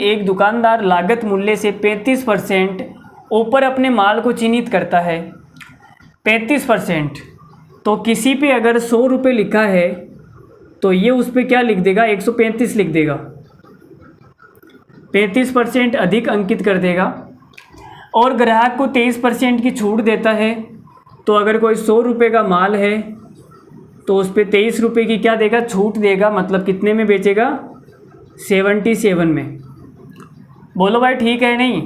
एक दुकानदार लागत मूल्य से 35% ऊपर अपने माल को चिन्हित करता है। 35%, तो किसी पे अगर 100 रुपये लिखा है तो ये उस पर क्या लिख देगा, 135 लिख देगा, 35% अधिक अंकित कर देगा। और ग्राहक को 23% की छूट देता है, तो अगर कोई 100 रुपये का माल है तो उस पर 23 रुपये की क्या देगा, छूट देगा। मतलब कितने में बेचेगा, 77 में। बोलो भाई ठीक है नहीं?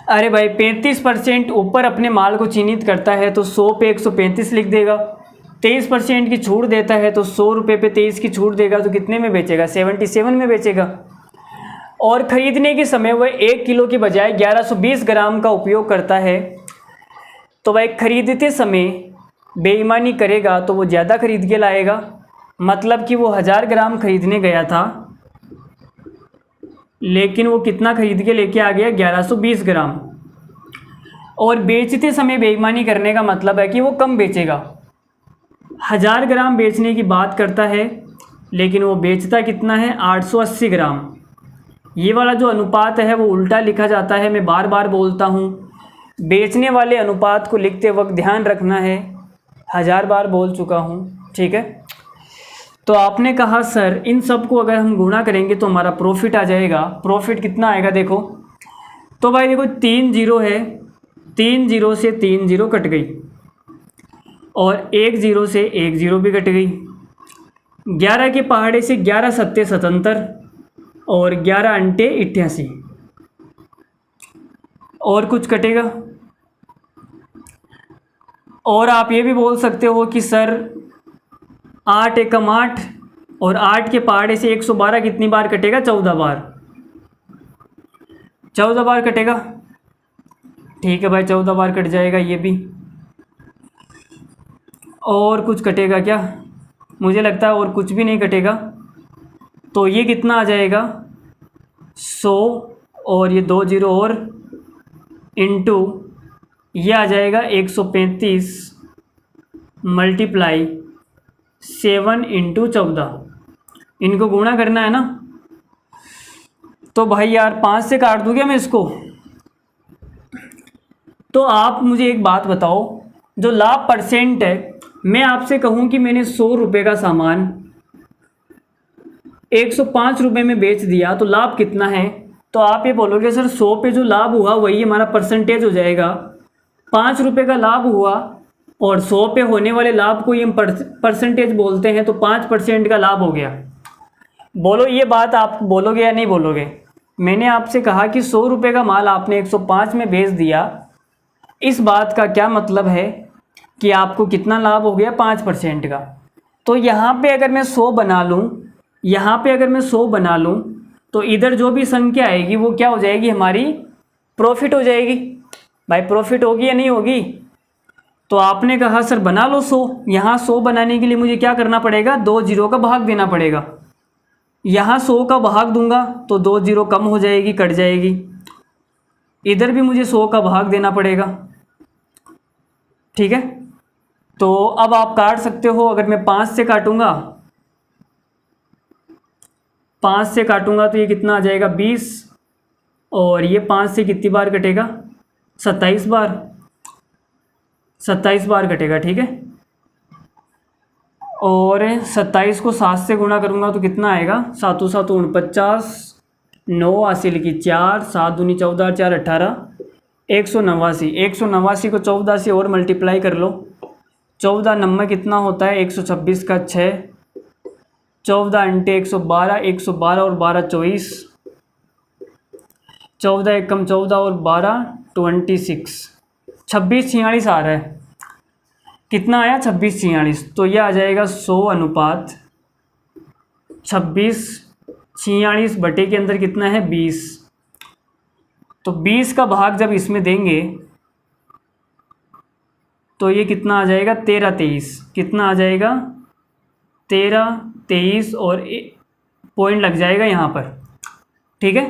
अरे भाई 35% ऊपर अपने माल को चिन्हित करता है तो 100 पे 135 लिख देगा। 23% की छूट देता है तो 100 रुपये पे 23 की छूट देगा, तो कितने में बेचेगा, 77 में बेचेगा। और ख़रीदने के समय वह 1 किलो की बजाय 1120 ग्राम का उपयोग करता है। तो भाई ख़रीदते समय बेईमानी करेगा तो वो ज़्यादा खरीद के लाएगा। मतलब कि वो 1000 ग्राम खरीदने गया था, लेकिन वो कितना खरीद के लेके आ गया, 1120 ग्राम। और बेचते समय बेईमानी करने का मतलब है कि वो कम बेचेगा। 1000 ग्राम बेचने की बात करता है, लेकिन वो बेचता कितना है, 880 ग्राम। ये वाला जो अनुपात है वो उल्टा लिखा जाता है। मैं बार बार बोलता हूँ, बेचने वाले अनुपात को लिखते वक्त ध्यान रखना है। 1000 बार बोल चुका हूँ, ठीक है। तो आपने कहा सर इन सब को अगर हम गुणा करेंगे तो हमारा प्रॉफिट आ जाएगा। प्रॉफिट कितना आएगा देखो, तो भाई देखो 3 जीरो है, 3 जीरो से 3 जीरो कट गई, और 1 जीरो से 1 जीरो भी कट गई। 11 के पहाड़े से 11 सत्ते 77, और 11 अंटे 88। और कुछ कटेगा? और आप ये भी बोल सकते हो कि सर 8 एकम 8, और 8 के पहाड़े से 112 कितनी बार कटेगा, 14 बार। 14 बार कटेगा, ठीक है भाई 14 बार कट जाएगा ये भी। और कुछ कटेगा क्या? मुझे लगता है और कुछ भी नहीं कटेगा। तो ये कितना आ जाएगा, 100, और ये 2 जीरो और इंटू ये आ जाएगा 135 मल्टीप्लाई 7 इंटू 14। इनको गुणा करना है ना। तो भाई यार 5 से काट दूँ क्या मैं इसको? तो आप मुझे एक बात बताओ, जो लाभ परसेंट है, मैं आपसे कहूँ कि मैंने 100 रुपये का सामान 105 रुपये में बेच दिया तो लाभ कितना है? तो आप ये बोलोगे सर 100 पे जो लाभ हुआ वही हमारा परसेंटेज हो जाएगा। 5 रुपये का लाभ हुआ और 100 पे होने वाले लाभ को ही हम परसेंटेज बोलते हैं, तो 5% का लाभ हो गया। बोलो ये बात आप बोलोगे या नहीं बोलोगे? मैंने आपसे कहा कि 100 रुपये का माल आपने 105 में बेच दिया, इस बात का क्या मतलब है कि आपको कितना लाभ हो गया, 5% का। तो यहाँ पे अगर मैं 100 बना लूँ, यहाँ पे अगर मैं 100 बना लूँ, तो इधर जो भी संख्या आएगी वो क्या हो जाएगी, हमारी प्रॉफिट हो जाएगी। भाई प्रॉफिट होगी या नहीं होगी? तो आपने कहा सर बना लो 100, यहाँ 100 बनाने के लिए मुझे क्या करना पड़ेगा, 2 जीरो का भाग देना पड़ेगा। यहाँ 100 का भाग दूंगा तो 2 जीरो कम हो जाएगी, कट जाएगी। इधर भी मुझे 100 का भाग देना पड़ेगा, ठीक है। तो अब आप काट सकते हो। अगर मैं 5 से काटूंगा, 5 से काटूंगा तो ये कितना आ जाएगा, 20, और ये 5 से कितनी बार कटेगा, 27 बार, 27 बार कटेगा, ठीक है। और 27 को 7 से गुणा करूंगा तो कितना आएगा, 7 7 49, 9 हासिल की 4, 7 दूनी 14, 4 18, 189। 189 को 14 से और मल्टीप्लाई कर लो। 14 नम्बर कितना होता है, 126 का 6, 14 अंटे 112, 112 और 12 24, 14 एकम 14 और 12 26, 26 46 आ रहा है। कितना आया, 26 46। तो यह आ जाएगा 100 अनुपात 26 46 बटे के अंदर कितना है, 20। तो 20 का भाग जब इसमें देंगे तो ये कितना आ जाएगा, 13 23। कितना आ जाएगा, 13 23, और पॉइंट लग जाएगा यहाँ पर, ठीक है।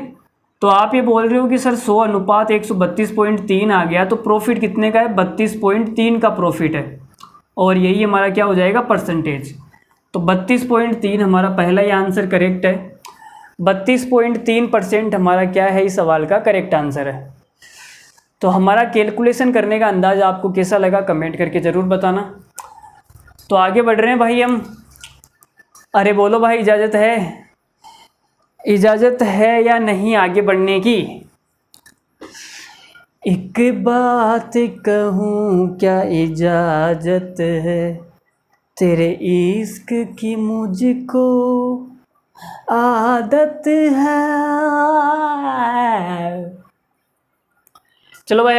तो आप ये बोल रहे हो कि सर 100 अनुपात 132.3 आ गया, तो प्रॉफिट कितने का है, 32.3 का प्रॉफिट है, और यही हमारा क्या हो जाएगा, परसेंटेज। तो 32.3 हमारा पहला ही आंसर करेक्ट है। 32.3% हमारा क्या है इस सवाल का करेक्ट आंसर है। तो हमारा कैलकुलेशन करने का अंदाज़ आपको कैसा लगा कमेंट करके ज़रूर बताना। तो आगे बढ़ रहे हैं भाई हम। अरे बोलो भाई, इजाज़त है? इजाज़त है या नहीं आगे बढ़ने की? एक बात कहूँ, क्या इजाज़त है? तेरे इश्क की मुझको आदत है। चलो भाई।